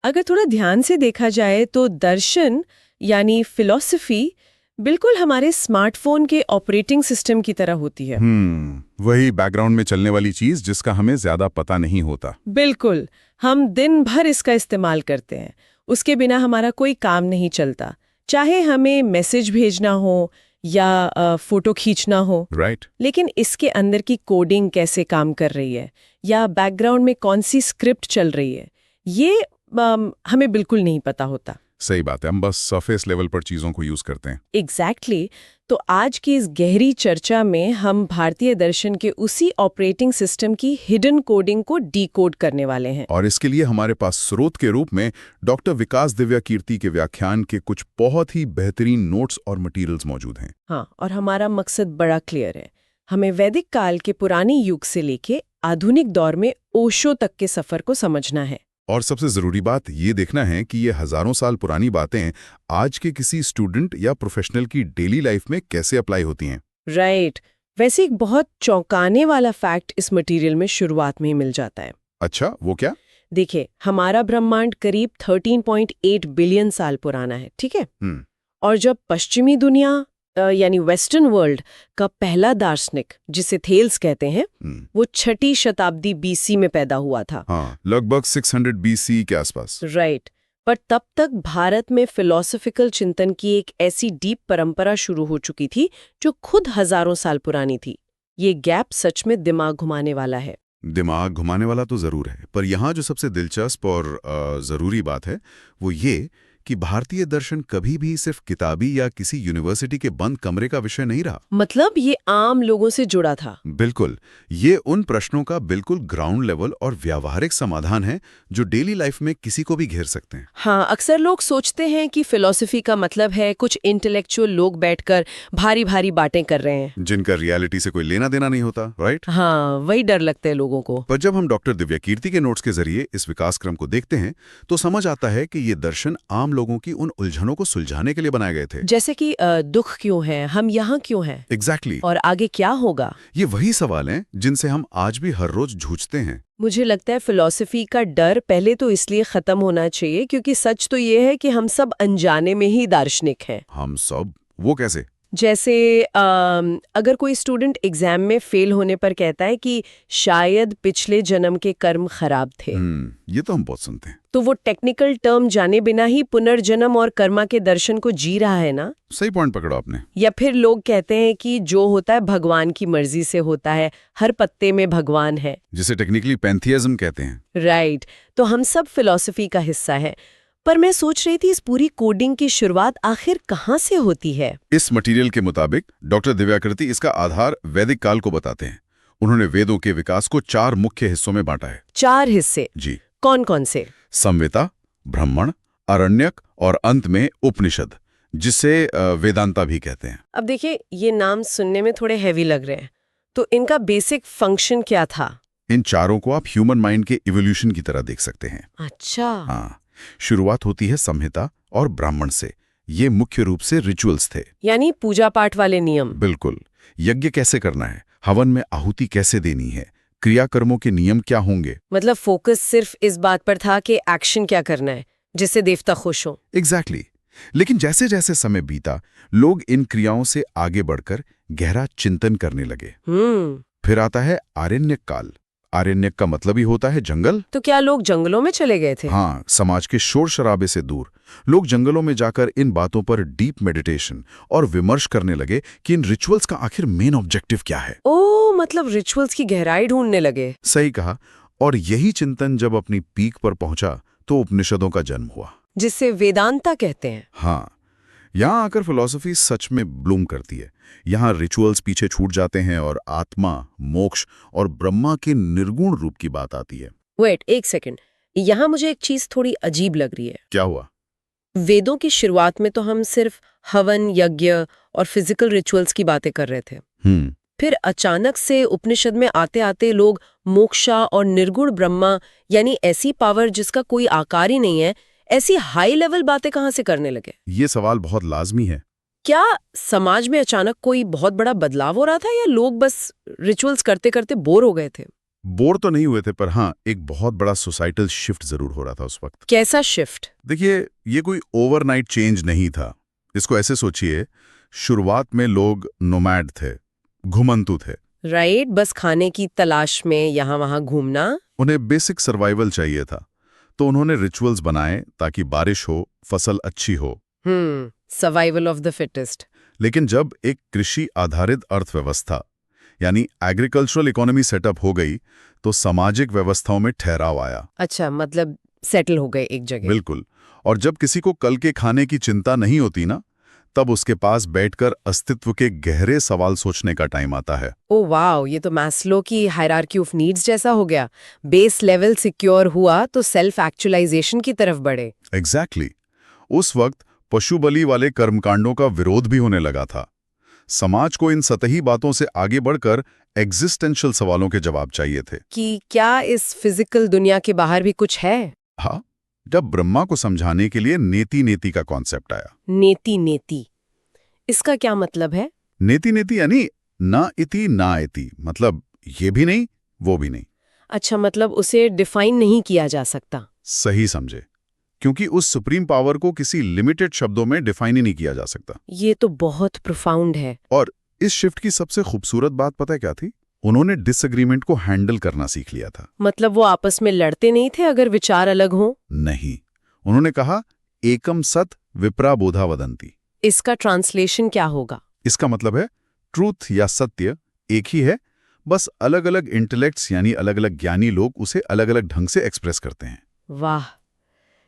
अगर थोड़ा ध्यान से देखा जाए तो दर्शन यानी फिलॉसफी बिल्कुल हमारे स्मार्टफोन के ऑपरेटिंग सिस्टम की तरह होती है। वही बैकग्राउंड में चलने वाली चीज जिसका हमें ज्यादा पता नहीं होता। बिल्कुल, हम दिन भर इसका इस्तेमाल करते हैं। उसके बिना हमारा कोई काम नहीं चलता, चाहे हमें मैसेज भेजना हो या फोटो खींचना हो। राइट। लेकिन इसके अंदर की कोडिंग कैसे काम कर रही है या बैकग्राउंड में कौन सी स्क्रिप्ट चल रही है, ये हमें बिल्कुल नहीं पता होता। सही बात है, हम बस सरफेस लेवल पर चीजों को यूज करते हैं। एग्जैक्टली। तो आज की इस गहरी चर्चा में हम भारतीय दर्शन के उसी ऑपरेटिंग सिस्टम की हिडन कोडिंग को डीकोड करने वाले हैं। और इसके लिए हमारे पास स्रोत के रूप में डॉक्टर विकास दिव्या कीर्ति के व्याख्यान के कुछ बहुत ही बेहतरीन नोट्स और मटेरियल्स मौजूद हैं। हाँ, और हमारा मकसद बड़ा क्लियर है। हमें वैदिक काल के पुराने युग से लेके आधुनिक दौर में ओशो तक के सफर को समझना है। और सबसे जरूरी बात ये देखना है कि ये हजारों साल पुरानी बातें आज के किसी स्टूडेंट या प्रोफेशनल की डेली लाइफ में कैसे अप्लाई होती हैं। राइट। वैसे एक बहुत चौंकाने वाला फैक्ट इस मटेरियल में शुरुआत में ही मिल जाता है। अच्छा, वो क्या? देखिए, हमारा ब्रह्मांड करीब 13.8 बिलियन साल पुराना है, ठीक है? और जब पश्चिमी दुनिया यानी वेस्टर्न वर्ल्ड का पहला दार्शनिक, जिसे थेल्स कहते हैं, वो 6ठी शताब्दी बीसी में पैदा हुआ था। हाँ, लगभग 600 बीसी के आसपास। राइट। पर तब तक भारत में फिलॉसफिकल चिंतन की एक ऐसी डीप परंपरा शुरू हो चुकी थी जो खुद हजारों साल पुरानी थी। ये गैप सच में दिमाग घुमाने वाला है। दिमाग घुमाने वाला तो जरूर है, पर यहाँ जो सबसे दिलचस्प और जरूरी बात है वो ये कि भारतीय दर्शन कभी भी सिर्फ किताबी या किसी यूनिवर्सिटी के बंद कमरे का विषय नहीं रहा। मतलब ये आम लोगों से जुड़ा था। बिल्कुल, ये उन प्रश्नों का बिल्कुल ग्राउंड लेवल और व्यावहारिक समाधान है जो डेली लाइफ में किसी को भी घेर सकते हैं। हाँ, अक्सर लोग सोचते हैं कि फिलॉसफी का मतलब है कुछ इंटेलेक्चुअल लोग बैठकर भारी भारी बातें कर रहे हैं जिनका रियलिटी से कोई लेना देना नहीं होता। राइट। हाँ, वही डर लगता है लोगों को। पर जब हम डॉक्टर दिव्या कीर्ति के नोट्स के जरिए इस विकास क्रम को देखते हैं तो समझ आता है कि ये दर्शन आम लोगों की उन उलझनों को सुलझाने के लिए बनाए गए थे। जैसे कि दुख क्यों है, हम यहाँ क्यों हैं, एग्जैक्टली। और आगे क्या होगा। ये वही सवाल हैं जिनसे हम आज भी हर रोज जूझते हैं। मुझे लगता है फिलॉसफी का डर पहले तो इसलिए खत्म होना चाहिए क्योंकि सच तो ये है कि हम सब अनजाने में ही दार्शनिक हैं। हम सब? वो कैसे? जैसे अगर कोई स्टूडेंट एग्जाम में फेल होने पर कहता है कि शायद पिछले जन्म के कर्म खराब थे, ये तो हम बहुत सुनते हैं। तो वो टेक्निकल टर्म जाने बिना ही पुनर्जन्म और कर्मा के दर्शन को जी रहा है ना। सही पॉइंट पकड़ा आपने। या फिर लोग कहते हैं कि जो होता है भगवान की मर्जी से होता है, हर पत्ते में भगवान है, जिसे टेक्निकली पैंथियज्म कहते हैं। राइट। तो हम सब फिलॉसफी का हिस्सा है। पर मैं सोच रही थी इस पूरी कोडिंग की शुरुआत आखिर कहाँ से होती है। इस मटेरियल के मुताबिक डॉक्टर दिव्या कीर्ति इसका आधार वैदिक काल को बताते हैं। उन्होंने वेदों के विकास को 4 मुख्य हिस्सों में बांटा है। 4 हिस्से? जी। कौन कौन से? संवेता, ब्राह्मण, आरण्यक और अंत में उपनिषद, जिसे वेदांता भी कहते हैं। अब देखिए, ये नाम सुनने में थोड़े हैवी लग रहे हैं, तो इनका बेसिक फंक्शन क्या था? इन चारों को आप ह्यूमन माइंड के इवोल्यूशन की तरह देख सकते हैं। अच्छा। हाँ, शुरुआत होती है संहिता और ब्राह्मण से। ये मुख्य रूप से रिचुअल्स थे, यानी पूजा पाठ वाले नियम। बिल्कुल। यज्ञ कैसे करना है, हवन में आहुति कैसे देनी है, क्रियाकर्मों के नियम क्या होंगे। मतलब फोकस सिर्फ इस बात पर था कि एक्शन क्या करना है जिससे देवता खुश हो। एग्जैक्टली। लेकिन जैसे जैसे समय बीता, लोग इन क्रियाओं से आगे बढ़कर गहरा चिंतन करने लगे। फिर आता है आरण्यक काल। आरण्यक का मतलब ही होता है जंगल। तो क्या लोग जंगलों में चले गए थे? हाँ, समाज के शोर शराबे से दूर लोग जंगलों में जाकर इन बातों पर डीप मेडिटेशन और विमर्श करने लगे कि इन रिचुअल्स का आखिर मेन ऑब्जेक्टिव क्या है। ओह, मतलब रिचुअल्स की गहराई ढूंढने लगे। सही कहा। और यही चिंतन जब अपनी पीक पर पहुंचा तो उपनिषदों का जन्म हुआ, जिसे वेदांता कहते हैं। हाँ, यहाँ आकर फिलॉसफी सच में ब्लूम करती है। यहाँ रिचुअल्स पीछे छूट जाते हैं और आत्मा, मोक्ष और ब्रह्मा के निर्गुण रूप की बात आती है। वेट, एक सेकंड, यहाँ मुझे एक चीज थोड़ी अजीब लग रही है। क्या हुआ? वेदों की शुरुआत में तो हम सिर्फ हवन, यज्ञ और फिजिकल रिचुअल्स की बातें कर रहे थे। फिर अचानक से उपनिषद में आते आते लोग मोक्षा और निर्गुण ब्रह्मा, यानी ऐसी पावर जिसका कोई आकार ही नहीं है, ऐसी हाई लेवल बातें कहाँ से करने लगे? ये सवाल बहुत लाजमी है। क्या समाज में अचानक कोई बहुत बड़ा बदलाव हो रहा था या लोग बस रिचुअल्स करते करते बोर हो गए थे? बोर तो नहीं हुए थे, पर हाँ, एक बहुत बड़ा सोसाइटल शिफ्ट जरूर हो रहा था उस वक्त। कैसा शिफ्ट? देखिए, ये कोई ओवरनाइट चेंज नहीं था। इसको ऐसे सोचिए, शुरुआत में लोग नोमैड थे, घुमंतु थे। राइट, बस खाने की तलाश में यहाँ वहाँ घूमना। उन्हें बेसिक सर्वाइवल चाहिए था, तो उन्होंने रिचुअल्स बनाए ताकि बारिश हो, फसल अच्छी हो। Survival of the fittest. लेकिन जब एक कृषि आधारित अर्थव्यवस्था यानी एग्रीकल्चरल इकोनॉमी सेटअप हो गई, तो सामाजिक व्यवस्थाओं में ठहराव आया। अच्छा, मतलब सेटल हो गए एक जगह। बिल्कुल। और जब किसी को कल के खाने की चिंता नहीं होती ना, तब उसके पास बैठकर अस्तित्व के गहरे सवाल सोचने का टाइम आता है। ओह वाओ, ये तो मैस्लो की हायरार्की ऑफ नीड्स जैसा हो गया। बेस लेवल सिक्योर हुआ तो सेल्फ एक्चुअलाइजेशन की तरफ बढ़े। एग्जैक्टली। उस वक्त पशु बलि वाले कर्मकांडों का विरोध भी होने लगा था। समाज को इन सतही बातों से आगे बढ़कर एग्जिस्टेंशियल सवालों के जवाब चाहिए थे कि क्या इस फिजिकल दुनिया के बाहर भी कुछ है। हाँ, जब ब्रह्मा को समझाने के लिए नेति नेति का कॉन्सेप्ट आया। नेति नेति, इसका क्या मतलब है? नेति नेति यानी ना इति ना इति, मतलब ये भी नहीं वो भी नहीं। अच्छा, मतलब उसे डिफाइन नहीं किया जा सकता। सही समझे, क्योंकि उस सुप्रीम पावर को किसी लिमिटेड शब्दों में डिफाइन ही नहीं किया जा सकता। ये तो बहुत प्रोफाउंड है। और इस शिफ्ट की सबसे खूबसूरत बात पता है क्या थी? उन्होंने डिसएग्रीमेंट को हैंडल करना सीख लिया था। मतलब वो आपस में लड़ते नहीं थे अगर विचार अलग हों? नहीं, उन्होंने कहा एकम सत विप्रा बोधा वदंती। इसका ट्रांसलेशन क्या होगा? इसका मतलब है ट्रूथ या सत्य एक ही है, बस अलग अलग इंटेलेक्ट्स यानी अलग अलग ज्ञानी लोग उसे अलग अलग ढंग से एक्सप्रेस करते हैं। वाह,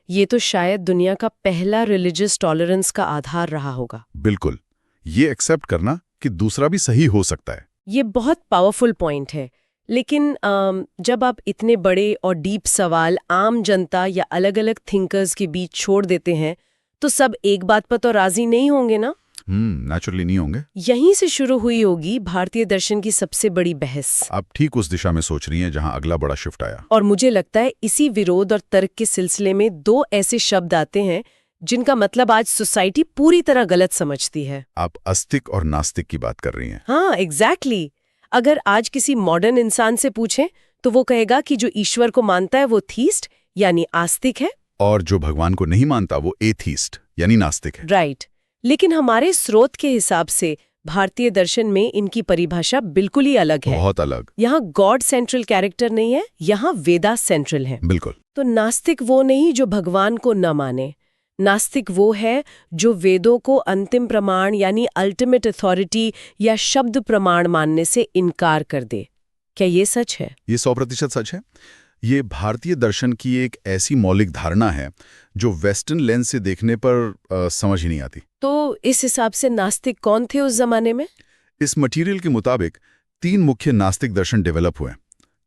ये तो शायद दुनिया का पहला रिलीजियस टॉलरेंस का आधार रहा होगा। बिल्कुल, ये एक्सेप्ट करना कि दूसरा भी सही हो सकता है। ये बहुत पावरफुल पॉइंट है। लेकिन जब आप इतने बड़े और डीप सवाल आम जनता या अलग अलग थिंकर्स के बीच छोड़ देते हैं, तो सब एक बात पर तो राजी नहीं होंगे ना? नेचुरली नहीं होंगे। यहीं से शुरू हुई होगी भारतीय दर्शन की सबसे बड़ी बहस। आप ठीक उस दिशा में सोच रही हैं जहां अगला बड़ा शिफ्ट आया। और मुझे लगता है इसी विरोध और तर्क के सिलसिले में दो ऐसे शब्द आते हैं जिनका मतलब आज सोसाइटी पूरी तरह गलत समझती है। आप आस्तिक और नास्तिक की बात कर रही हैं। हाँ, एग्जैक्टली। अगर आज किसी मॉडर्न इंसान से पूछें तो वो कहेगा कि जो ईश्वर को मानता है वो थीस्ट यानी आस्तिक है, और जो भगवान को नहीं मानता वो एथीस्ट यानी नास्तिक है। राइट। लेकिन हमारे स्रोत के हिसाब से भारतीय दर्शन में इनकी परिभाषा बिल्कुल ही अलग है। बहुत अलग। यहाँ गॉड सेंट्रल कैरेक्टर नहीं है, यहाँ वेदा सेंट्रल है। बिल्कुल। तो नास्तिक वो नहीं जो भगवान को न माने, नास्तिक वो है जो वेदों को अंतिम प्रमाण यानी अल्टीमेट अथॉरिटी या शब्द प्रमाण मानने से इनकार कर दे। क्या ये सच है? ये 100% सच है। ये भारतीय दर्शन की एक ऐसी मौलिक धारणा है जो वेस्टर्न लेंस से देखने पर समझ ही नहीं आती। तो इस हिसाब से नास्तिक कौन थे उस जमाने में? इस मटेरियल के मुताबिक 3 मुख्य नास्तिक दर्शन डेवलप हुए: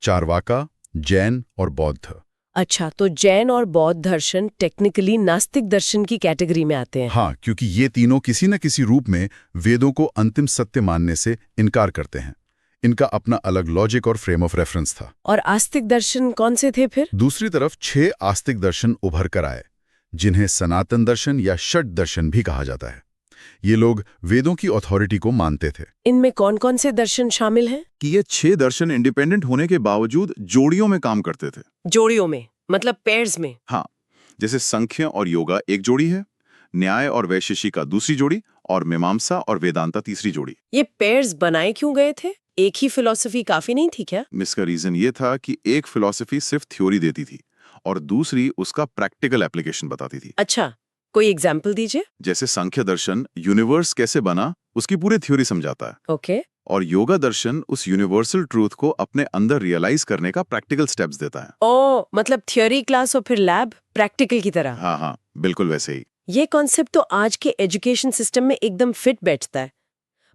चारवाका, जैन और बौद्ध। अच्छा, तो जैन और बौद्ध दर्शन टेक्निकली नास्तिक दर्शन की कैटेगरी में आते हैं। हाँ, क्योंकि ये तीनों किसी न किसी रूप में वेदों को अंतिम सत्य मानने से इनकार करते हैं। इनका अपना अलग लॉजिक और फ्रेम ऑफ रेफरेंस था। और आस्तिक दर्शन कौन से थे फिर? दूसरी तरफ 6 आस्तिक दर्शन उभर कर आए, जिन्हें सनातन दर्शन या षट दर्शन भी कहा जाता है। ये लोग वेदों की अथॉरिटी को मानते थे। इनमें कौन कौन से दर्शन शामिल हैं? कि ये 6 दर्शन इंडिपेंडेंट होने के बावजूद जोड़ियों में काम करते थे। जोड़ियों में मतलब पेयर्स में? हाँ, जैसे संख्य और योगा एक जोड़ी है, न्याय और वैशेषिका दूसरी जोड़ी, और मीमांसा और वेदांता तीसरी जोड़ी। ये पेयर्स बनाए क्यों गए थे? एक ही फिलॉसफी काफी नहीं थी क्या? इसका रीजन ये था कि एक फिलॉसफी सिर्फ थ्योरी देती थी और दूसरी उसका प्रैक्टिकल एप्लीकेशन बताती थी। अच्छा, कोई एग्जाम्पल दीजिए। जैसे सांख्य दर्शन यूनिवर्स कैसे बना उसकी पूरी थ्योरी समझाता है, ओके। और योगा दर्शन उस यूनिवर्सल ट्रूथ को अपने अंदर रियलाइज करने का प्रैक्टिकल स्टेप्स देता है। ओ, मतलब थ्योरी क्लास और फिर लैब प्रैक्टिकल की तरह। हाँ हाँ, बिल्कुल वैसे ही। ये कॉन्सेप्ट तो आज के एजुकेशन सिस्टम में एकदम फिट बैठता है।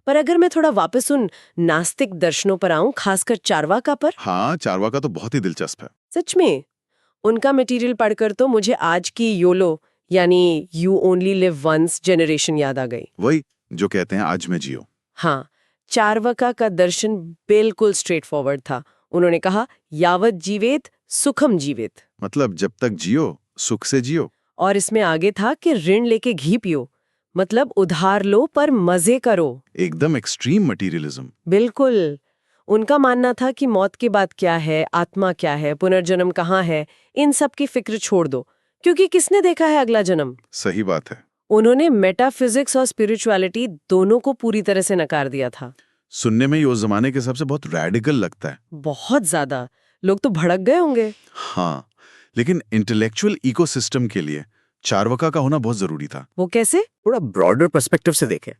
पर अगर मैं थोड़ा वापस उन नास्तिक दर्शनों पर आऊं, खासकर चारवाका पर। हाँ, चारवाका तो बहुत ही दिलचस्प है। सच में उनका मटेरियल पढ़कर तो मुझे आज की योलो यानी you only live once generation याद आ गई। वही जो कहते हैं आज में जियो। हाँ, चारवाका का दर्शन बिल्कुल स्ट्रेट फॉरवर्ड था। उन्होंने कहा यावत जीवेत सुखम जीवेत, मतलब जब तक जियो सुख से जियो। और इसमें आगे था कि ऋण लेके घी पियो, मतलब उधार लो पर मजे करो। एकदम एक्सट्रीम मटेरियलिज्म। बिल्कुल। उनका मानना था कि मौत के बाद क्या है, आत्मा क्या है, पुनर्जन्म कहाँ है, इन सब की फिक्र छोड़ दो, क्योंकि किसने देखा है अगला जन्म। सही बात है। उन्होंने मेटाफिजिक्स और स्पिरिचुअलिटी दोनों को पूरी तरह से नकार दिया था। सुनने में ही उस जमाने के हिसाब से बहुत रेडिकल लगता है। बहुत ज्यादा। लोग तो भड़क गए होंगे। हाँ, लेकिन इंटेलेक्चुअल इकोसिस्टम के लिए चार्वाका का होना बहुत जरूरी था। वो कैसे? थोड़ा ब्रॉडर पर्सपेक्टिव से देखें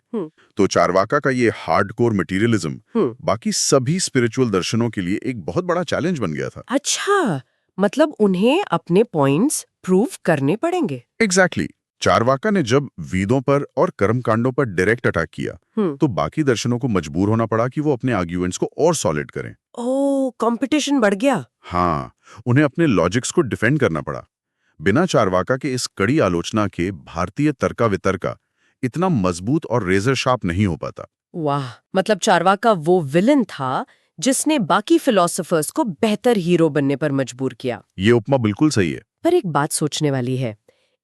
तो चार्वाका का ये हार्डकोर मटेरियलिज्म बाकी सभी स्पिरिचुअल दर्शनों के लिए एक बहुत बड़ा चैलेंज बन गया था। अच्छा, मतलब उन्हें अपने पॉइंट्स प्रूव करने पड़ेंगे। एग्जैक्टली। चार्वाका ने जब वेदों पर और कर्मकांडों पर डायरेक्ट अटैक किया तो बाकी दर्शनों को मजबूर होना पड़ा कि वो अपने आर्ग्यूमेंट्स को और सॉलिड करें। ओह, कंपटीशन बढ़ गया। हाँ, उन्हें अपने लॉजिक्स को डिफेंड करना पड़ा। बिना चार्वाका के इस कड़ी आलोचना के भारतीय तर्का वितर्का इतना मजबूत और रेजर शार्प नहीं हो पाता। वाह, मतलब चार्वाका वो विलन था जिसने बाकी फिलोसोफर्स को बेहतर हीरो बनने पर मजबूर किया। ये उपमा बिल्कुल सही है। पर एक बात सोचने वाली है,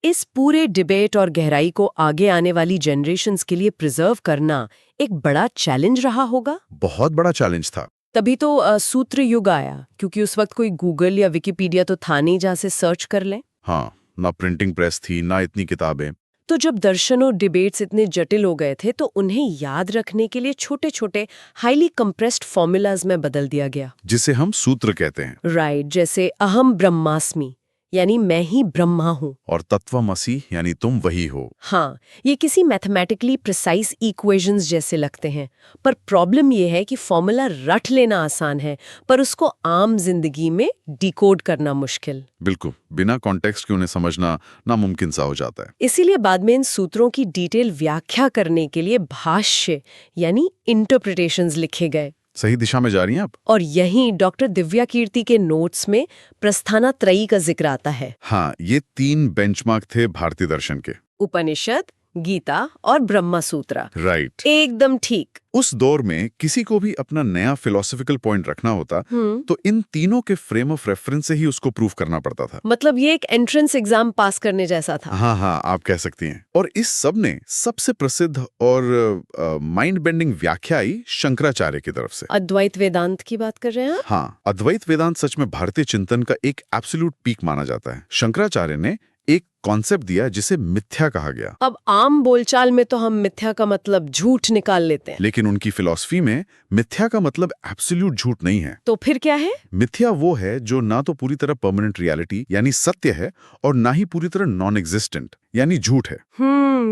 इस पूरे डिबेट और गहराई को आगे आने वाली जनरेशन्स के लिए प्रिजर्व करना एक बड़ा चैलेंज रहा होगा। बहुत बड़ा चैलेंज था। तभी तो सूत्र युग आया, क्योंकि उस वक्त कोई गूगल या विकिपीडिया तो था नहीं जहाँ से सर्च कर लें। हाँ, ना प्रिंटिंग प्रेस थी, ना इतनी किताबें। तो जब दर्शन और डिबेट्स इतने जटिल हो गए थे तो उन्हें याद रखने के लिए छोटे छोटे हाईली कंप्रेस्ड फॉर्मूलाज में बदल दिया गया, जिसे हम सूत्र कहते हैं। राइट। जैसे अहम ब्रह्मास्मि, यानी मैं ही ब्रह्मा हूँ, और तत्वमसि यानी तुम वही हो। हाँ, ये किसी मैथमेटिकली प्रिसाइज इक्वेशंस जैसे लगते हैं, पर प्रॉब्लम ये है कि फॉर्मूला रट लेना आसान है, पर उसको आम जिंदगी में डिकोड करना मुश्किल। बिल्कुल, बिना कॉन्टेक्स्ट के उन्हें समझना नामुमकिन सा हो जाता है। इसीलिए बाद में इन सूत्रों की डिटेल व्याख्या करने के लिए भाष्य यानी इंटरप्रिटेशंस लिखे गए। सही दिशा में जा रही हैं आप। और यहीं डॉक्टर दिव्या कीर्ति के नोट्स में प्रस्थानात्रयी का जिक्र आता है। हाँ, ये 3 बेंचमार्क थे भारतीय दर्शन के। उपनिषद, गीता और ब्रह्मा सूत्र। राइट। एकदम ठीक। उस दौर में किसी को भी अपना नया फिलोसॉफिकल पॉइंट रखना होता तो इन तीनों के फ्रेम ऑफ रेफरेंस से ही उसको प्रूफ करना पड़ता था। मतलब ये एक एंट्रेंस एग्जाम पास करने जैसा था। हाँ, आप कह सकती हैं। और इस सब ने सबसे प्रसिद्ध और माइंड बेंडिंग व्याख्या आई शंकराचार्य की तरफ से। अद्वैत वेदांत की बात कर रहे हैं आप? हाँ, अद्वैत वेदांत सच में भारतीय चिंतन का एक एब्सोल्यूट पीक माना जाता है। शंकराचार्य ने एक कॉन्सेप्ट दिया जिसे मिथ्या कहा गया। अब आम बोलचाल में तो हम मिथ्या का मतलब झूठ निकाल लेते हैं, लेकिन उनकी फिलॉसफी में मिथ्या का मतलब एब्सोल्यूट झूठ नहीं है। तो फिर क्या है? मिथ्या वो है जो ना तो पूरी तरह परमानेंट रियलिटी यानी सत्य है और ना ही पूरी तरह नॉन एग्जिस्टेंट यानी झूठ है।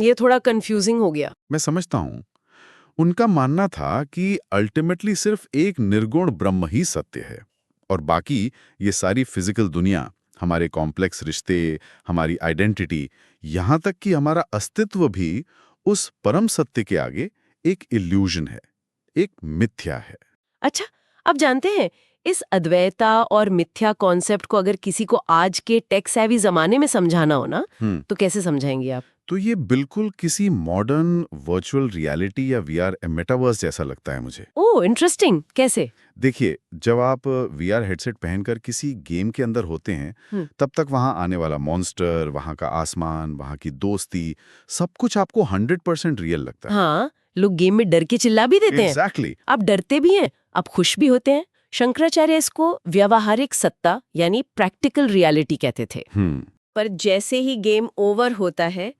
ये थोड़ा कंफ्यूजिंग हो गया। मैं समझता हूँ। उनका मानना था कि अल्टीमेटली सिर्फ एक निर्गुण ब्रह्म ही सत्य है और बाकी ये सारी फिजिकल दुनिया, हमारे कॉम्प्लेक्स रिश्ते, हमारी आइडेंटिटी, यहाँ तक कि हमारा अस्तित्व भी उस परम सत्य के आगे एक इल्यूजन है, एक मिथ्या है। अच्छा, अब जानते हैं इस अद्वैता और मिथ्या कॉन्सेप्ट को अगर किसी को आज के टेक सेवी जमाने में समझाना हो ना, तो कैसे समझाएंगे आप? तो ये बिल्कुल किसी मॉडर्न वर्चुअल रियलिटी या वीआर मेटावर्स जैसा लगता है मुझे। ओह, इंटरेस्टिंग। कैसे? देखिए, जब आप वीआर हेडसेट पहनकर किसी गेम के अंदर होते हैं तब तक वहां आने वाला मॉन्स्टर, वहां का आसमान, वहां की दोस्ती, सब कुछ आपको 100% रियल लगता है। हाँ, लोग गेम में डर के चिल्ला भी देते हैं। एग्जैक्टली। आप डरते भी हैं, आप खुश भी होते हैं। शंकराचार्य इसको व्यावहारिक सत्ता यानी प्रैक्टिकल रियलिटी कहते थे। पर जैसे ही गेम ओवर होता है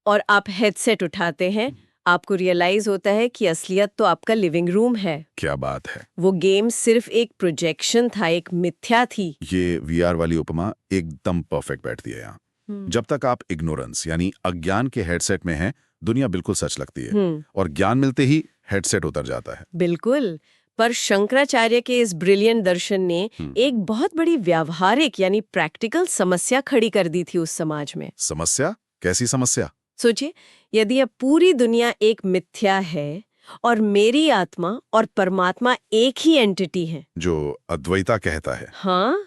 और आप हेडसेट उठाते हैं, आपको रियलाइज होता है कि असलियत तो आपका लिविंग रूम है। क्या बात है। वो गेम सिर्फ एक प्रोजेक्शन था, एक मिथ्या थी। ये वीआर वाली उपमा एकदम परफेक्ट बैठती है यहाँ। जब तक आप इग्नोरेंस यानी अज्ञान के हेडसेट में हैं, दुनिया बिल्कुल सच लगती है और ज्ञान मिलते ही हेडसेट उतर जाता है। बिल्कुल। पर शंकराचार्य के इस ब्रिलियंट दर्शन ने एक बहुत बड़ी व्यावहारिक यानी प्रैक्टिकल समस्या खड़ी कर दी थी उस समाज में। समस्या? कैसी समस्या? सोचिए, यदि अब पूरी दुनिया एक मिथ्या है और मेरी आत्मा और परमात्मा एक ही एंटिटी है, जो अद्वैता कहता है, हाँ,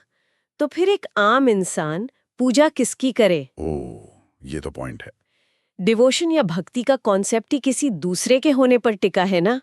तो फिर एक आम इंसान पूजा किसकी करे? ओह, ये तो पॉइंट है। डिवोशन या भक्ति का कॉन्सेप्ट ही किसी दूसरे के होने पर टिका है ना।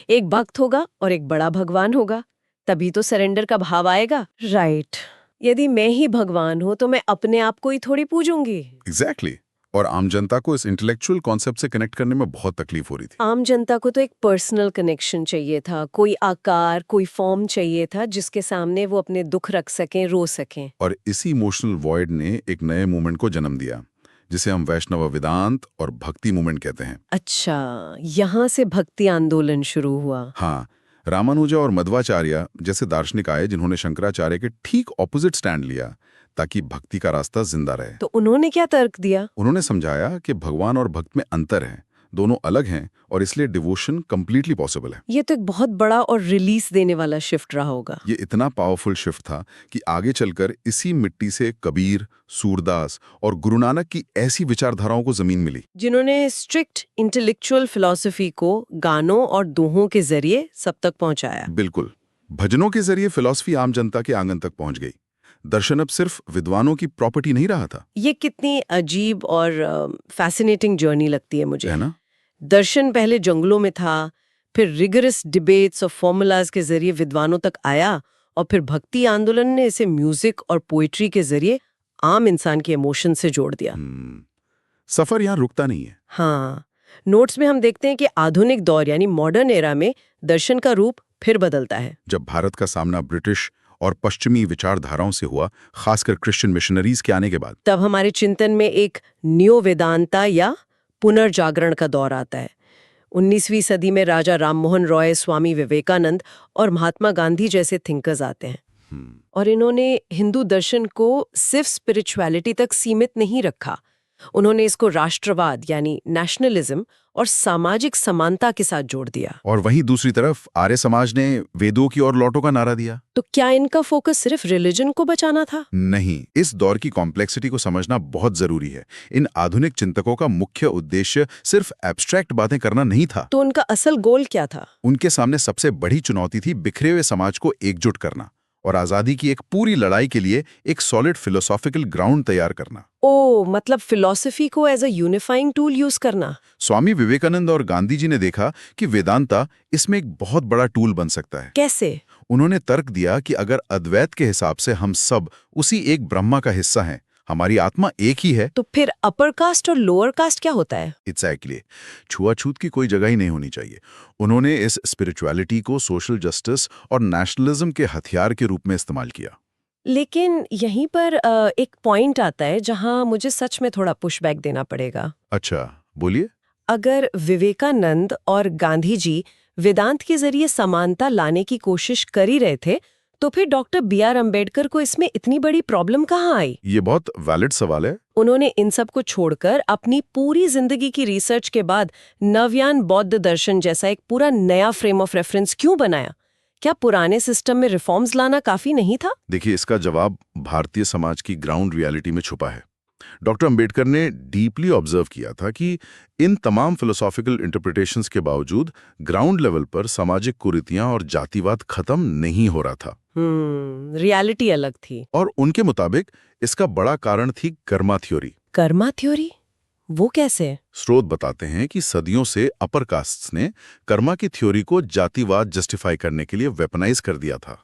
एक भक्त होगा और एक बड़ा भगवान होगा, तभी तो सरेंडर का भाव आएगा। राइट। यदि मैं ही भगवान हूं तो मैं अपने आप को ही थोड़ी पूजूंगी। एग्जैक्टली। और आम जनता को इस इंटेलेक्चुअल कॉन्सेप्ट से कनेक्ट करने में बहुत तकलीफ हो रही थी। आम जनता को तो एक पर्सनल कनेक्शन चाहिए था, कोई आकार, कोई फॉर्म चाहिए था जिसके सामने वो अपने दुख रख सकें, रो सकें। और इसी इमोशनल वॉइड ने एक नए मूवमेंट को जन्म दिया, जिसे हम वैष्णव वेदांत और भक्ति मूवमेंट कहते हैं। अच्छा, यहाँ से भक्ति आंदोलन शुरू हुआ। हाँ, रामानुजा और मध्वाचार्य जैसे दार्शनिक आए जिन्होंने शंकराचार्य के ठीक ऑपोजिट स्टैंड लिया ताकि भक्ति का रास्ता जिंदा रहे। तो उन्होंने क्या तर्क दिया? उन्होंने समझाया कि भगवान और भक्त में अंतर है, दोनों अलग हैं और इसलिए डिवोशन कंप्लीटली पॉसिबल है। ये तो एक बहुत बड़ा और रिलीज देने वाला शिफ्ट रहा होगा। ये इतना पावरफुल शिफ्ट था कि आगे चलकर इसी मिट्टी से कबीर, सूरदास और गुरु नानक की ऐसी विचारधाराओं को जमीन मिली, जिन्होंने स्ट्रिक्ट इंटेलेक्चुअल फिलॉसफी को गानों और दोहों के जरिए सब तक पहुंचाया। बिल्कुल, भजनों के जरिए फिलॉसफी आम जनता के आंगन तक पहुंच गई। दर्शन अब सिर्फ विद्वानों की प्रॉपर्टी नहीं रहा था। ये कितनी अजीब और फैसिनेटिंग जर्नी लगती है मुझे, है ना? दर्शन पहले जंगलों में था, फिर रिगरस डिबेट्स और फॉर्मूलाज के जरिए विद्वानों तक आया, और फिर भक्ति आंदोलन ने इसे म्यूजिक और पोइट्री के जरिए आम इंसान के इमोशन से जोड़ दिया। सफर यहाँ रुकता नहीं है। हाँ, नोट्स में हम देखते हैं कि आधुनिक दौर यानी मॉडर्न एरा में दर्शन का रूप फिर बदलता है। जब भारत का सामना ब्रिटिश और पश्चिमी विचारधाराओं से हुआ, खासकर क्रिश्चियन मिशनरीज के आने के बाद, तब हमारे चिंतन में एक न्यो वेदांता या पुनर्जागरण का दौर आता है। 19वीं सदी में राजा राममोहन रॉय, स्वामी विवेकानंद और महात्मा गांधी जैसे थिंकर्स आते हैं। और इन्होंने हिंदू दर्शन को सिर्फ स्पिरिचुअलिटी तक सीमित नहीं रखा, उन्होंने इसको राष्ट्रवाद यानी नेशनलिज्म और सामाजिक समानता के साथ जोड़ दिया। और वहीं दूसरी तरफ आर्य समाज ने वेदों की ओर लौटो का नारा दिया। तो क्या इनका फोकस सिर्फ रिलीजन को बचाना था? नहीं, इस दौर की कॉम्प्लेक्सिटी को समझना बहुत जरूरी है। इन आधुनिक चिंतकों का मुख्य उद्देश्य सिर्फ एब्स्ट्रैक्ट बातें करना नहीं था। तो उनका असल गोल क्या था? उनके सामने सबसे बड़ी चुनौती थी बिखरे हुए समाज को एकजुट करना और आजादी की एक पूरी लड़ाई के लिए एक सॉलिड फिलोसॉफिकल ग्राउंड तैयार करना। मतलब फिलॉसफी को as a unifying tool use करना। स्वामी विवेकानंद और गांधी जी ने देखा कि वेदांता इसमें एक बहुत बड़ा टूल बन सकता है। कैसे? उन्होंने तर्क दिया कि अगर अद्वैत के हिसाब से हम सब उसी एक ब्रह्मा का हिस्सा हैं, हमारी आत्मा एक ही है, तो फिर अपर कास्ट और लोअर कास्ट क्या होता है? एग्जैक्टली, छुआछूत की कोई जगह ही नहीं होनी चाहिए। उन्होंने इस स्पिरिचुअलिटी को सोशल जस्टिस और नेशनलिज्म के हथियार के रूप में इस्तेमाल किया। लेकिन यहीं पर एक पॉइंट आता है जहां मुझे सच में थोड़ा पुशबैक देना पड़ेगा। अच्छा, बोलिए। अगर विवेकानंद और गांधी जी वेदांत के जरिए समानता लाने की कोशिश कर ही रहे थे, तो फिर डॉक्टर बी.आर. अम्बेडकर को इसमें इतनी बड़ी प्रॉब्लम कहाँ आई? ये बहुत वैलिड सवाल है। उन्होंने इन सब को छोड़कर अपनी पूरी जिंदगी की रिसर्च के बाद नवयान बौद्ध दर्शन जैसा एक पूरा नया फ्रेम ऑफ रेफरेंस क्यों बनाया? क्या पुराने सिस्टम में रिफॉर्म्स लाना काफी नहीं था? देखिए, इसका जवाब भारतीय समाज की ग्राउंड रियलिटी में छुपा है। डॉक्टर अंबेडकर ने डीपली ऑब्जर्व किया था कि इन तमाम फिलोसॉफिकल इंटरप्रिटेशंस के बावजूद ग्राउंड लेवल पर सामाजिक कुरीतियां और जातिवाद खत्म नहीं हो रहा था। रियलिटी अलग थी। और उनके मुताबिक इसका बड़ा कारण थी कर्मा थ्योरी। कर्मा थ्योरी? वो कैसे? स्रोत बताते हैं कि सदियों से अपर कास्ट्स ने कर्मा की थ्योरी को जातिवाद जस्टिफाई करने के लिए वेपनाइज कर दिया था।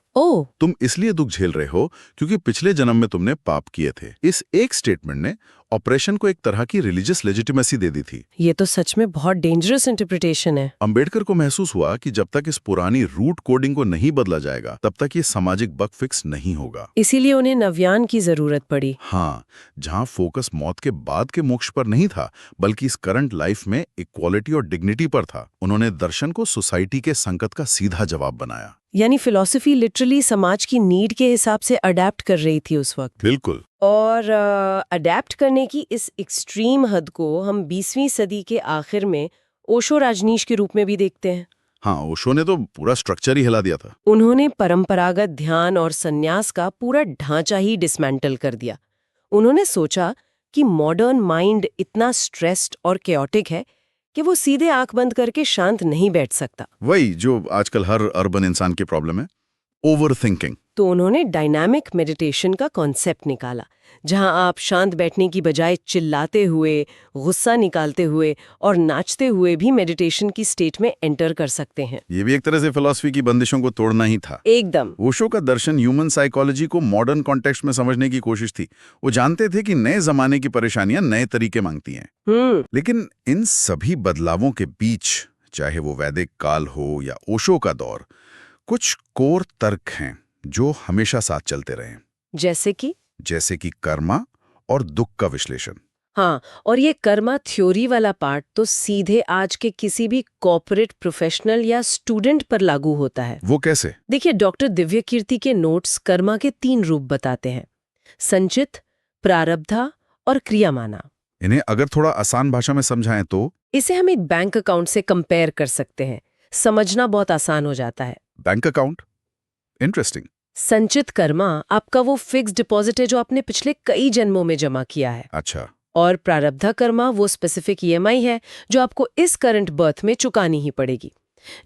तुम इसलिए दुख झेल रहे हो क्योंकि पिछले जन्म में तुमने पाप किए थे। इस एक स्टेटमेंट ने ऑपरेशन को एक तरह की रिलीजियस लेजिटिमेसी दे दी थी। ये तो सच में बहुत डेंजरस इंटरप्रिटेशन है। अंबेडकर को महसूस हुआ कि जब तक इस पुरानी रूट कोडिंग को नहीं बदला जाएगा, तब तक ये सामाजिक बग फिक्स नहीं होगा। इसीलिए उन्हें नव्यान की जरूरत पड़ी। हाँ, जहाँ फोकस मौत के बाद के मोक्ष पर नहीं था, बल्कि इस करंट लाइफ में इक्वालिटी और डिग्निटी पर था। उन्होंने दर्शन को सोसाइटी के संकट का सीधा जवाब बनाया। यानी फिलॉसफी लिटरली समाज की नीड के हिसाब से अडेप्ट कर रही थी उस वक्त। बिल्कुल। और अडेप्ट करने की इस एक्सट्रीम हद को हम 20वीं सदी के आखिर में ओशो राजनीश के रूप में भी देखते हैं। हाँ, ओशो ने तो पूरा स्ट्रक्चर ही हिला दिया था। उन्होंने परंपरागत ध्यान और संन्यास का पूरा ढांचा ही डिसमेंटल कर दिया। उन्होंने सोचा कि मॉडर्न माइंड इतना स्ट्रेस्ड और कैओटिक है कि वो सीधे आंख बंद करके शांत नहीं बैठ सकता। वही जो आजकल हर अर्बन इंसान की प्रॉब्लम है, ओवर थिंकिंग। तो उन्होंने डायनामिक मेडिटेशन का कॉन्सेप्ट निकाला, जहां आप शांत बैठने की बजाय चिल्लाते हुए, गुस्सा निकालते हुए और नाचते हुए भी मेडिटेशन की स्टेट में एंटर कर सकते हैं। ये भी एक तरह से फिलॉसफी की बंदिशों को तोड़ना ही था। एकदम। ओशो का दर्शन ह्यूमन साइकोलॉजी को मॉडर्न कॉन्टेक्स्ट में समझने की कोशिश थी। वो जानते थे कि नए जमाने की परेशानियां नए तरीके मांगती हैं। लेकिन इन सभी बदलावों के बीच, चाहे वो वैदिक काल हो या ओशो का दौर, कुछ कोर तर्क हैं जो हमेशा साथ चलते रहे। जैसे कि कर्मा और दुख का विश्लेषण। हाँ, और ये कर्मा थ्योरी वाला पार्ट तो सीधे आज के किसी भी कॉर्पोरेट प्रोफेशनल या स्टूडेंट पर लागू होता है। वो कैसे? देखिए, डॉक्टर दिव्यकीर्ति के नोट्स कर्मा के 3 रूप बताते हैं: संचित, प्रारब्धा और क्रियामाना। इन्हें अगर थोड़ा आसान भाषा में समझाएं तो? इसे हम एक बैंक अकाउंट से कंपेयर कर सकते हैं। समझना बहुत आसान हो जाता है। Bank account? इंटरेस्टिंग। संचित कर्मा आपका वो फिक्स डिपॉजिट है जो आपने पिछले कई जन्मों में जमा किया है। अच्छा। और प्रारब्धा कर्मा वो स्पेसिफिक ईएमआई है जो आपको इस करंट बर्थ में चुकानी ही पड़ेगी।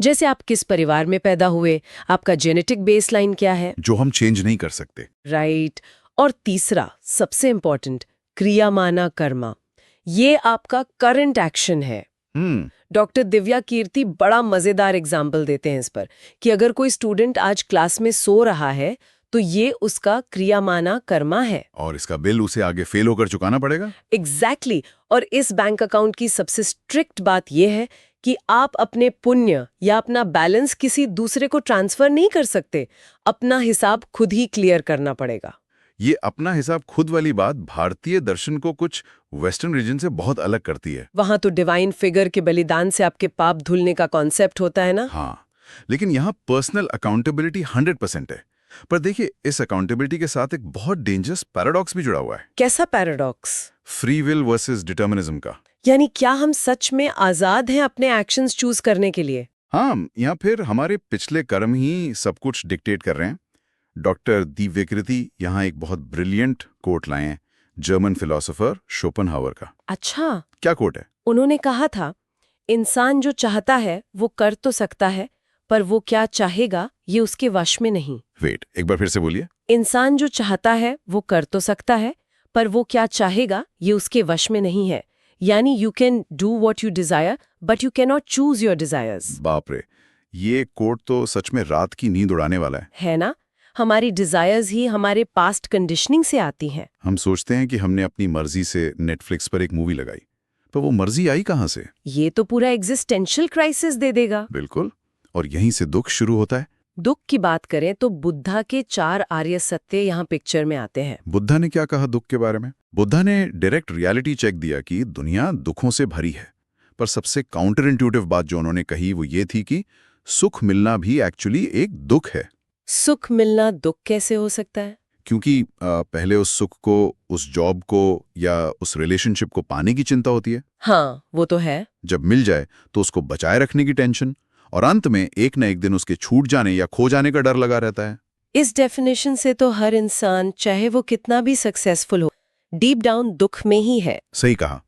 जैसे आप किस परिवार में पैदा हुए, आपका जेनेटिक बेसलाइन क्या है, जो हम चेंज नहीं कर सकते। राइट। और तीसरा, सबसे इंपॉर्टेंट, क्रियामाना कर्मा। ये आपका करंट एक्शन है। डॉक्टर दिव्या कीर्ति बड़ा मजेदार एग्जाम्पल देते हैं इस पर कि अगर कोई स्टूडेंट आज क्लास में सो रहा है तो ये उसका क्रियामाना कर्मा है, और इसका बिल उसे आगे फेल होकर चुकाना पड़ेगा। एग्जैक्टली। और इस बैंक अकाउंट की सबसे स्ट्रिक्ट बात यह है कि आप अपने पुण्य या अपना बैलेंस किसी दूसरे को ट्रांसफर नहीं कर सकते। अपना हिसाब खुद ही क्लियर करना पड़ेगा। ये अपना हिसाब खुद वाली बात भारतीय दर्शन को कुछ वेस्टर्न रीजन से बहुत अलग करती है। वहां तो डिवाइन फिगर के बलिदान से आपके पाप धुलने का कॉन्सेप्ट होता है ना। हाँ, लेकिन यहाँ पर्सनल अकाउंटेबिलिटी 100% है। पर देखिए, इस अकाउंटेबिलिटी के साथ एक बहुत डेंजरस पैराडॉक्स भी जुड़ा हुआ है। कैसा paradox? Free will versus determinism का। यानी क्या हम सच में आजाद हैं अपने एक्शंस चूज करने के लिए? हाँ, या फिर हमारे पिछले कर्म ही सब कुछ डिक्टेट कर रहे हैं। डॉक्टर दिव्यकीर्ति यहाँ एक बहुत ब्रिलियंट कोट लाए हैं जर्मन फिलोसोफर शोपेनहावर का। अच्छा, क्या कोट है? उन्होंने कहा था, इंसान जो चाहता है वो कर तो सकता है, पर वो क्या चाहेगा ये उसके वश में नहीं। वेट, एक बार फिर से बोलिए। इंसान जो चाहता है वो कर तो सकता है, पर वो क्या चाहेगा ये उसके वश में नहीं है। यानी you can do what you desire but you can not choose your desires. बाप रे, ये कोट तो सच में रात की नींद उड़ाने वाला है ना? हमारी डिजायर्स ही हमारे पास्ट कंडीशनिंग से आती हैं। हम सोचते हैं कि हमने अपनी मर्जी से नेटफ्लिक्स पर एक मूवी लगाई, पर वो मर्जी आई कहाँ से? ये तो पूरा एग्जिस्टेंशियल क्राइसिस दे देगा। बिल्कुल, और यहीं से दुख शुरू होता है। दुख की बात करें तो बुद्धा के 4 आर्य सत्य यहाँ पिक्चर में आते हैं। बुद्धा ने क्या कहा दुख के बारे में? बुद्धा ने डायरेक्ट रियलिटी चेक दिया कि दुनिया दुखों से भरी है, पर सबसे काउंटर इंट्यूटिव बात जो उन्होंने कही वो ये थी कि सुख मिलना भी एक्चुअली एक दुख है। सुख मिलना दुख कैसे हो सकता है? क्योंकि पहले उस सुख को, उस जॉब को या उस रिलेशनशिप को पाने की चिंता होती है। हाँ, वो तो है। जब मिल जाए तो उसको बचाए रखने की टेंशन, और अंत में एक न एक दिन उसके छूट जाने या खो जाने का डर लगा रहता है। इस डेफिनेशन से तो हर इंसान, चाहे वो कितना भी सक्सेसफुल हो, डीप डाउन दुख में ही है। सही कहा।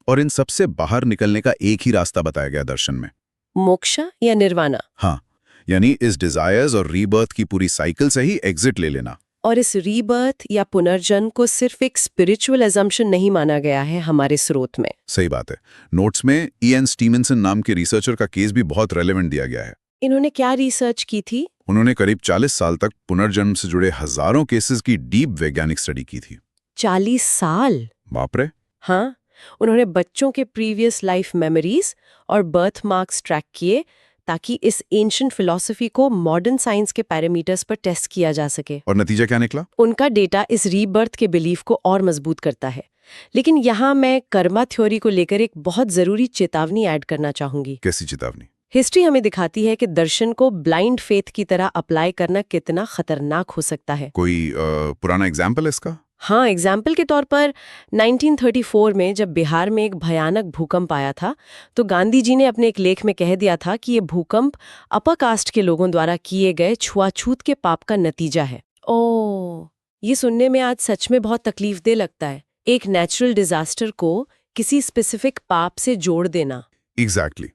और इन सबसे बाहर निकलने का एक ही रास्ता बताया गया दर्शन में, मोक्षा या निर्वाणा। हाँ, यानी इस डिजायर्स और रीबर्थ की पूरी साइकिल से ही एग्जिट ले लेना। और इस रीबर्थ या पुनर्जन्म को सिर्फ एक स्पिरिचुअल अजम्पशन नहीं माना गया है हमारे स्रोत में। सही बात है। नोट्स में ईएन स्टीवेंसन नाम के रिसर्चर का केस भी बहुत रेलेवेंट दिया गया है। इन्होंने क्या रिसर्च की थी? उन्होंने करीब 40 साल तक पुनर्जन्म से जुड़े हजारों केसेस की डीप वैज्ञानिक स्टडी की थी। 40 साल? बाप रे। हाँ, उन्होंने बच्चों के प्रीवियस लाइफ मेमोरीज और बर्थ मार्क्स ट्रैक किए ताकि इस एंशिएंट फिलॉसफी को मॉडर्न साइंस के पैरामीटर्स पर टेस्ट किया जा सके। और नतीजा क्या निकला? उनका डेटा इस रीबर्थ के बिलीफ को और मजबूत करता है। लेकिन यहाँ मैं कर्मा थ्योरी को लेकर एक बहुत जरूरी चेतावनी ऐड करना चाहूंगी। कैसी चेतावनी? हिस्ट्री हमें दिखाती है कि दर्शन को ब्लाइंड फेथ की तरह अप्लाई करना कितना खतरनाक हो सकता है। कोई पुराना एग्जाम्पल है इसका? हाँ, एग्जाम्पल के तौर पर 1934 में जब बिहार में एक भयानक भूकंप आया था, तो गांधी जी ने अपने एक लेख में कह दिया था कि ये भूकंप अपर कास्ट के लोगों द्वारा किए गए छुआछूत के पाप का नतीजा है। ओह, ये सुनने में आज सच में बहुत तकलीफदेह लगता है, एक नेचुरल डिजास्टर को किसी स्पेसिफिक पाप से जोड़ देना। एग्जैक्टली।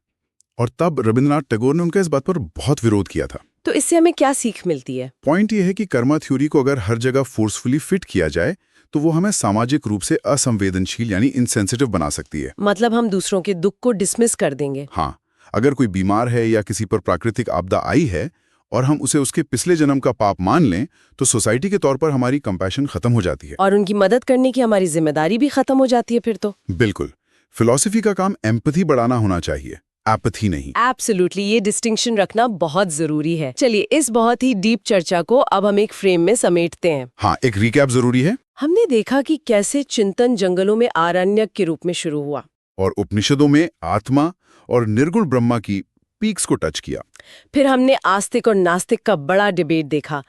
और तब रविंद्रनाथ टैगोर ने उनका इस बात पर बहुत विरोध किया था। तो इससे हमें क्या सीख मिलती है? पॉइंट ये है कि कर्मा थ्योरी को अगर हर जगह फोर्सफुली फिट किया जाए तो वो हमें सामाजिक रूप से असंवेदनशील यानी इनसेंसिटिव बना सकती है। मतलब हम दूसरों के दुख को डिसमिस कर देंगे। हाँ, अगर कोई बीमार है या किसी पर प्राकृतिक आपदा आई है और हम उसे उसके पिछले जन्म का पाप मान लें तो सोसाइटी के तौर पर हमारी कंपैशन खत्म हो जाती है और उनकी मदद करने की हमारी जिम्मेदारी भी खत्म हो जाती है फिर तो। बिल्कुल, फिलॉसफी का काम एम्पैथी बढ़ाना होना चाहिए, एपैथी नहीं। एब्सोल्युटली, ये डिस्टिंक्शन रखना बहुत जरूरी है। चलिए इस बहुत ही डीप चर्चा को अब हम एक फ्रेम में समेटते हैं। हाँ, एक रिकैप जरूरी है। हमने देखा कि कैसे चिंतन जंगलों में आरण्यक के रूप में शुरू हुआ और उपनिषदों में आत्मा और निर्गुण ब्रह्मा की पीक्स को टच किया। फिर हमने आस्तिक और नास्तिक का बड़ा डिबेट देखा,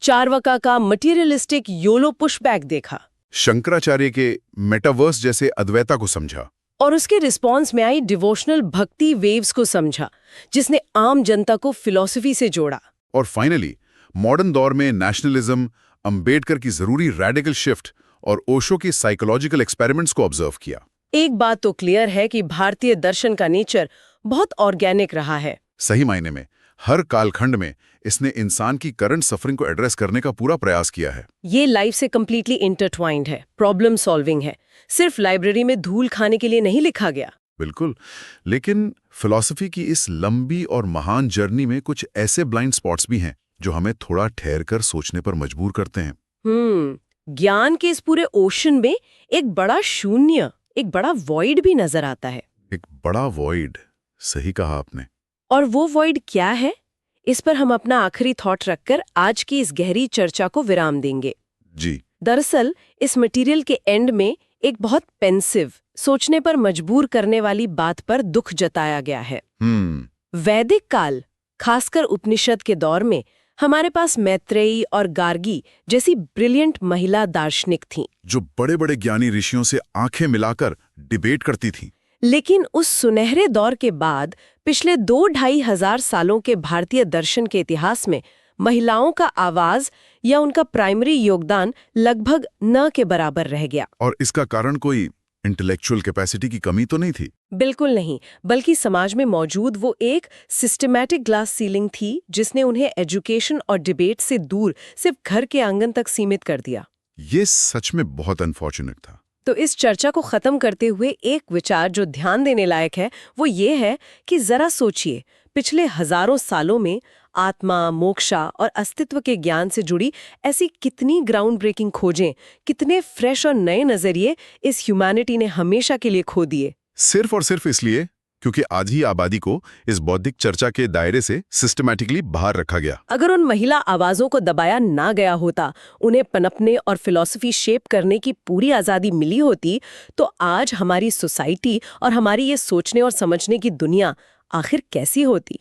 चार्वाका का मटीरियलिस्टिक योलो पुशबैक देखा, शंकराचार्य के मेटावर्स जैसे अद्वैता को समझा और उसके रिस्पॉन्स में आई डिवोशनल भक्ति वेव्स को समझा, जिसने आम जनता को फिलॉसफी से जोड़ा। और फाइनली मॉडर्न दौर में नेशनलिज्म, अंबेडकर की जरूरी रेडिकल शिफ्ट और ओशो की साइकोलॉजिकल एक्सपेरिमेंट्स को ऑब्जर्व किया। एक बात तो क्लियर है कि भारतीय दर्शन का नेचर बहुत ऑर्गेनिक रहा है। सही मायने में हर कालखंड में इसने इंसान की करंट सफरिंग को एड्रेस करने का पूरा प्रयास किया है। ये लाइफ से कंप्लीटली इंटरट्वाइंड है, प्रॉब्लम सॉल्विंग है, सिर्फ लाइब्रेरी में धूल खाने के लिए नहीं लिखा गया। बिल्कुल, लेकिन फिलॉसफी की इस लंबी और महान जर्नी में कुछ ऐसे ब्लाइंड स्पॉट्स भी हैं जो हमें थोड़ा ठहरकर सोचने पर मजबूर करते हैं। ज्ञान के इस पूरे ओशन में एक बड़ा शून्य, एक बड़ा वॉइड भी नजर आता है। एक बड़ा वॉइड, सही कहा आपने। और वो वॉइड क्या है, इस पर हम अपना आखिरी थॉट रखकर आज की इस गहरी चर्चा को विराम देंगे। जी, दरअसल इस मटेरियल के एंड में एक बहुत पेंसिव, सोचने पर मजबूर करने वाली बात पर दुख जताया गया है। वैदिक काल, खासकर उपनिषद के दौर में हमारे पास मैत्रेयी और गार्गी जैसी ब्रिलियंट महिला दार्शनिक थीं, जो बड़े बड़े ज्ञानी ऋषियों से आंखें मिलाकर डिबेट करती थीं। लेकिन उस सुनहरे दौर के बाद पिछले 2-2.5 हजार सालों के भारतीय दर्शन के इतिहास में महिलाओं का आवाज या उनका प्राइमरी योगदान लगभग न के बराबर रह गया। और इसका कारण कोई इंटेलेक्चुअल कैपेसिटी की कमी तो नहीं थी? बिल्कुल नहीं, बल्कि समाज में मौजूद वो एक सिस्टमैटिक ग्लास सीलिंग थी जिसने उन्हें एजुकेशन और डिबेट से दूर सिर्फ घर के आंगन तक सीमित कर दिया। ये सच में बहुत अनफॉर्चुनेट था। तो इस चर्चा को खत्म करते हुए एक विचार जो ध्यान देने लायक है वो ये है कि जरा सोचिए, पिछले हजारों सालों में आत्मा, मोक्षा और अस्तित्व के ज्ञान से जुड़ी ऐसी कितनी ग्राउंड ब्रेकिंग खोजें, कितने फ्रेश और नए नजरिए इस ह्यूमैनिटी ने हमेशा के लिए खो दिए। सिर्फ और सिर्फ इसलिए क्योंकि आधी आबादी को इस बौद्धिक चर्चा के दायरे से सिस्टमैटिकली बाहर रखा गया। अगर उन महिला आवाजों को दबाया ना गया होता, उन्हें पनपने और फिलॉसफी शेप करने की पूरी आजादी मिली होती, तो आज हमारी सोसाइटी और हमारी ये सोचने और समझने की दुनिया आखिर कैसी होती।